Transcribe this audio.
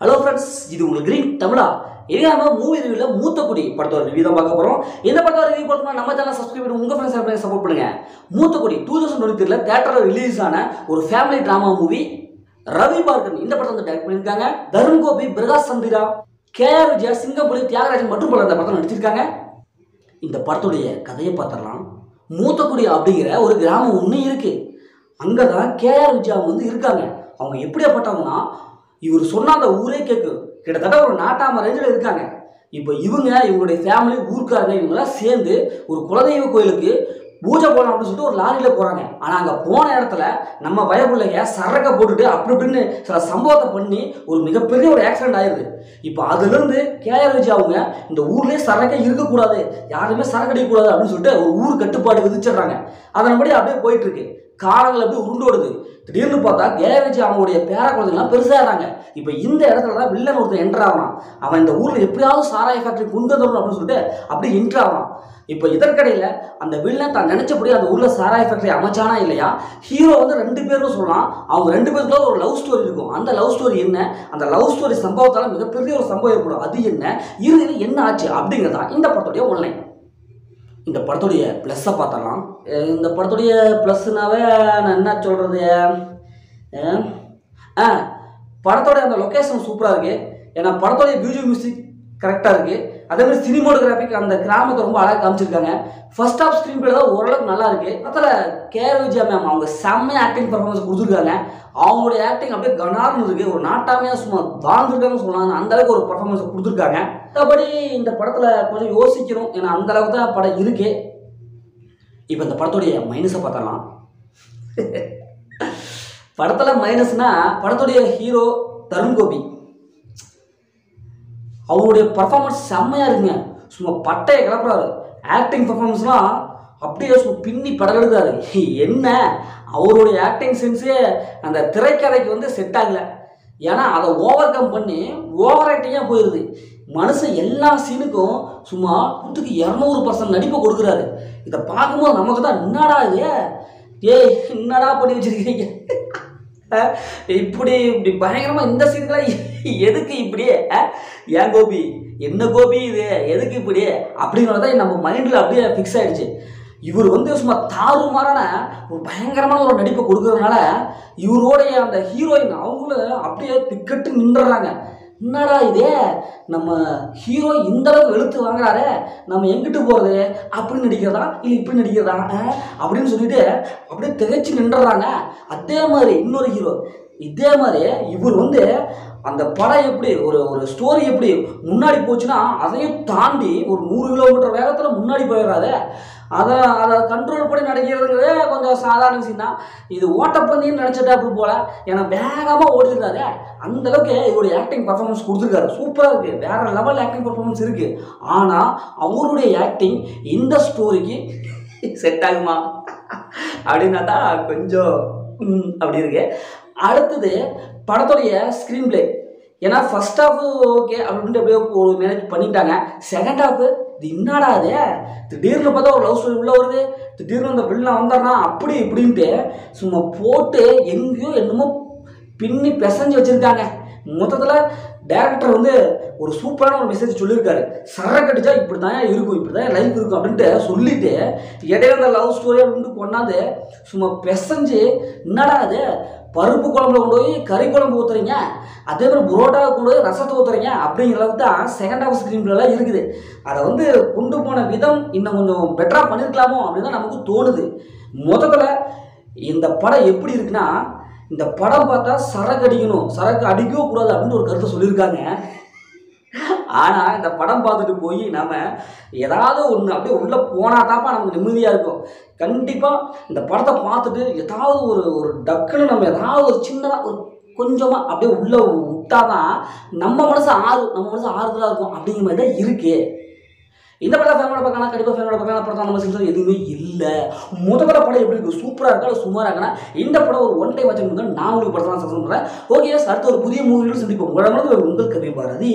Hello friends, இது உங்களுக்கு green தமிழா. இதே நம்ம மூவி ரிவ்யூவில் மூத்தக்குடி படத்தோட ரிவ்யூ தான் பார்க்க போகிறோம். இந்த படத்தோட ரிவ்யூ பார்த்தோம்னா நம்ம சேனல் சப்ஸ்கிரைப் பண்ணி உங்கள் ஃப்ரெண்ட்ஸ் சப்போர்ட் பண்ணுங்க. மூத்தக்குடி 2023 தேட்டரில் ரிலீஸ் ஆன ஒரு family drama movie. Ravi bargain இந்த படத்தை வந்து டைரக்ட் பண்ணியிருக்காங்க. தருண் கோபி, பிரகாஷ் சந்திரா, கேஆர் விஜயா, சிங்கம்புலி, தியாகராஜன் மற்றும் பலர் இந்த படத்தை நடிச்சிருக்காங்க. இந்த படத்துடைய கதையை பார்த்துடலாம். மூத்தக்குடி அப்படிங்கிற ஒரு கிராமம் ஒன்று இருக்கு. அங்கே தான் கேஆர் விஜயா வந்து இருக்காங்க. அவங்க எப்படியாப்பட்டவங்கன்னா, இவர் சொன்ன அந்த ஊரே கேட்கு கிட்டத்தட்ட ஒரு நாட்டாம ரேஞ்சில் இருக்காங்க. இப்போ இவங்களுடைய ஃபேமிலி ஊருக்காரங்க இவங்களாம் சேர்ந்து ஒரு குலதெய்வ கோயிலுக்கு பூஜை போகலாம் அப்படின்னு சொல்லிட்டு ஒரு லாரியில் போகிறாங்க. ஆனால் அங்கே போன இடத்துல நம்ம பயப்பிள்ளைங்க சரக்கை போட்டுட்டு அப்படி இப்படின்னு சில சம்பவத்தை பண்ணி ஒரு மிகப்பெரிய ஒரு ஆக்சிடென்ட் ஆயிடுது. இப்போ அதுலேருந்து கேஆர் விஜயா அவங்க இந்த ஊர்லேயே சரக்கை இருக்கக்கூடாது, யாருமே சரக்கு அடிக்கக்கூடாது அப்படின்னு சொல்லிட்டு ஒரு ஊர் கட்டுப்பாடு விதிச்சிடுறாங்க. அதன்படி அப்படியே போயிட்டு இருக்கு. காலங்கள் அப்படியே உருண்டோடுது. திடீர்னு பார்த்தா கேஆர் விஜயா அவங்களுடைய பேர குழந்தைங்களாம் பெருசாகிறாங்க. இப்போ இந்த இடத்துல தான் வில்லன் ஒருத்தர் என்ட்ரு ஆகலாம். அவன் இந்த ஊரில் எப்படியாவது சாராய ஃபேக்டரி கொண்டு வந்துடணும் அப்படின்னு சொல்லிட்டு அப்படியே என்ட்ரு ஆகலாம். இப்போ இதற்கிடையில் அந்த வில்லன் தான் நினைச்சபடி அந்த ஊரில் சாராய ஃபேக்டரி அமைச்சானா இல்லையா, ஹீரோ வந்து 2 பேரும் சொல்லலாம். அவங்க 2 பேருக்குள்ள ஒரு லவ் ஸ்டோரி இருக்கும். அந்த லவ் ஸ்டோரி என்ன, அந்த லவ் ஸ்டோரி சம்பவத்தால் மிகப்பெரிய ஒரு சம்பவம் ஏற்படும். அது என்ன, இறுதியில் என்ன ஆச்சு அப்படிங்கிறதா இந்த படத்துடைய ஒன்லைன். இந்த படத்துடைய ப்ளஸ்ஸை பார்த்தலாம். இந்த படத்துடைய ப்ளஸ்னாவே நான் என்ன சொல்கிறது, படத்தோட அந்த லொக்கேஷன் சூப்பராக இருக்குது. ஏன்னா படத்தோடைய மியூசிக் கரெக்டாக இருக்குது. அதேமாதிரி சினிமோட்டோகிராஃபிக் அந்த கிராமத்தை ரொம்ப அழகாக காமிச்சிருக்காங்க. ஃபர்ஸ்ட் ஆஃப் ஸ்க்ரீன் பிளே தான் ஓரளவுக்கு நல்லா இருக்குது. அதில் கேஆர் விஜயா மேம் அவங்க செம்மையாக ஆக்டிங் பர்ஃபார்மன்ஸ் கொடுத்துருக்காங்க. அவங்களுடைய ஆக்டிங் அப்படியே கனார்னு இருக்குது. ஒரு நாட்டாமையாக சும்மா வாழ்ந்துருக்காங்கன்னு சொல்லலாம். அந்தளவுக்கு ஒரு பர்ஃபார்மன்ஸ் கொடுத்துருக்காங்க. மற்றபடி இந்த படத்தில் கொஞ்சம் யோசிக்கணும், ஏன்னா அந்தளவுக்கு தான் படம் இருக்குது. இப்போ இந்த படத்துடைய மைனஸை பார்த்தலாம். படத்தில் மைனஸ்னால் படத்துடைய ஹீரோ தருண் கோபி அவருடைய பர்ஃபார்மன்ஸ் செம்மையாக இருக்குங்க. சும்மா பட்டையை கிளப்புறாரு. ஆக்டிங் பர்ஃபார்மன்ஸ்லாம் அப்படியே பின்னி படகெடுக்காரு. என்ன அவருடைய ஆக்டிங் சென்ஸே அந்த திரைக்கதைக்கு வந்து செட் ஆகலை. ஏன்னா அதை ஓவர் கம் பண்ணி ஓவர் ஆக்டிங்காக போயிடுது. மனுஷன் எல்லா சீனுக்கும் சும்மா 200% நடிப்பை கொடுக்குறாரு. இதை பார்க்கும்போது நமக்கு தான் என்னடா இது, என்னடா பண்ணி வச்சிருக்கீங்க, இப்படி இப்படி பயங்கரமாக இந்த சீன்கெல்லாம் எதுக்கு இப்படியே, ஏன் கோபி, என்ன கோபி இது எதுக்கு இப்படி அப்படிங்கிறத நம்ம மைண்டில் அப்படியே ஃபிக்ஸ் ஆகிடுச்சு. இவர் வந்து சும்மா தாறுமாறான ஒரு பயங்கரமான ஒரு நடிப்பை கொடுக்கறதுனால இவருடைய அந்த ஹீரோயின் அவங்களும் அப்படியே திக்கட்டு நின்றுறாங்க. என்னடா இதே, நம்ம ஹீரோ இந்த அளவுக்கு வெளுத்து வாங்குறாரு, நம்ம எங்கிட்டு போகிறது, அப்படி நடிக்கிறதா இல்லை இப்படி நடிக்கிறதா அப்படின்னு சொல்லிட்டு அப்படியே திகைச்சு நின்றுறாங்க. அதே மாதிரி இன்னொரு ஹீரோ இதே மாதிரி இவர் வந்து அந்த படம் எப்படி ஒரு ஸ்டோரி எப்படி முன்னாடி போச்சுன்னா அதையும் தாண்டி ஒரு 100 கிலோமீட்டர் வேகத்தில் முன்னாடி போயிடுறாரு. அதை கண்ட்ரோல் பண்ணி நடக்கிறதுங்கிறதே கொஞ்சம் சாதாரண விஷயம் தான். இது ஓட்டப்பந்தின்னு நினச்சிட்டா அப்படி போல, ஏன்னா வேகமாக ஓடிடுறாரு. அந்தளவுக்கு இவருடைய ஆக்டிங் பர்ஃபார்மன்ஸ் கொடுத்துருக்காரு. சூப்பராக இருக்குது. வேறு லெவல் ஆக்டிங் பர்ஃபார்மன்ஸ் இருக்குது. ஆனால் அவருடைய ஆக்டிங் இந்த ஸ்டோரிக்கு செட் ஆகுமா அப்படின்னா தான் கொஞ்சம் அப்படி இருக்கு. அடுத்தது படத்துடைய ஸ்க்ரீன் பிளே. ஏன்னா ஃபர்ஸ்ட் ஹாஃப் ஓகே அப்படின்ட்டு அப்படியே ஒரு மேனேஜ் பண்ணிட்டாங்க. செகண்ட் ஹாஃப் இது என்னடா அது, திடீர்னு பார்த்தா ஒரு லவ் ஸ்டோரி உள்ளே வருது, திடீர்னு அந்த வில்லன் வந்தார்னா அப்படி இப்படின்ட்டு சும்மா போட்டு எங்கேயோ என்னமோ பின்னி பிசைஞ்சு வச்சுருக்காங்க. மொத்தத்தில் டேரக்டர் வந்து ஒரு சூப்பரான ஒரு மெசேஜ் சொல்லியிருக்காரு. சரக்கு அடித்தா இப்படி தான் இருக்கும், இப்படி தான் லைஃப் இருக்கும் அப்படின்ட்டு சொல்லிவிட்டு இடையில அந்த லவ் ஸ்டோரி அப்படின்ட்டு கொண்டாந்து சும்மா பிசைஞ்சு என்னடா அது, பருப்பு குழம்புல கொண்டு போய் கறி குழம்பு ஊற்றுறீங்க, அதே மாதிரி புரோட்டாவை கொண்டு போய் ரசத்தை ஊற்றுறீங்க அப்படிங்கிற அளவுக்கு தான் செகண்ட் ஹாஃப் ஸ்க்ரீன் பிளேலாம் இருக்குது. அதை வந்து கொண்டு போன விதம் இன்னும் கொஞ்சம் பெட்டராக பண்ணியிருக்கலாமோ அப்படின்னு தான் நமக்கு தோணுது. முதல்ல இந்த படம் எப்படி இருக்குன்னா, இந்த படம் பார்த்தா சரக்கு அடிக்கணும், சரக்கு அடிக்கவே கூடாது அப்படின்னு ஒரு கருத்தை சொல்லியிருக்காங்க. ஆனால் இந்த படம் பார்த்துட்டு போய் நம்ம ஏதாவது ஒன்று அப்படியே உள்ளே போனால் தாப்பா நமக்கு நிம்மதியாக இருக்கும். கண்டிப்பாக இந்த படத்தை பார்த்துட்டு ஏதாவது ஒரு டக்குன்னு நம்ம ஏதாவது ஒரு சின்னதாக ஒரு கொஞ்சமாக அப்படியே உள்ளே விட்டாதான் நம்ம மனசு ஆறுதலாக இருக்கும் அப்படிங்கிற மாதிரி தான் இருக்குது. இந்த படம் ஃபேமிலியோட பார்க்கலாம், கண்டிப்பாக ஃபேமிலியோட பார்க்கலாம். படம் நம்ம செஞ்சது எதுவுமே இல்லை. முதல்ல படம் எப்படி இருக்குது, சூப்பராக இருக்கா இல்லை சுமாராக இருக்குன்னா இந்த படம் ஒரு ஒன் டைம் வச்சுருந்தா நான் உங்களுக்கு படத்தெல்லாம் சஜன் பண்ணுறேன். ஓகே, அடுத்த ஒரு புதிய மூவியில் சந்திப்போம். உங்கள் கவி பாரதி.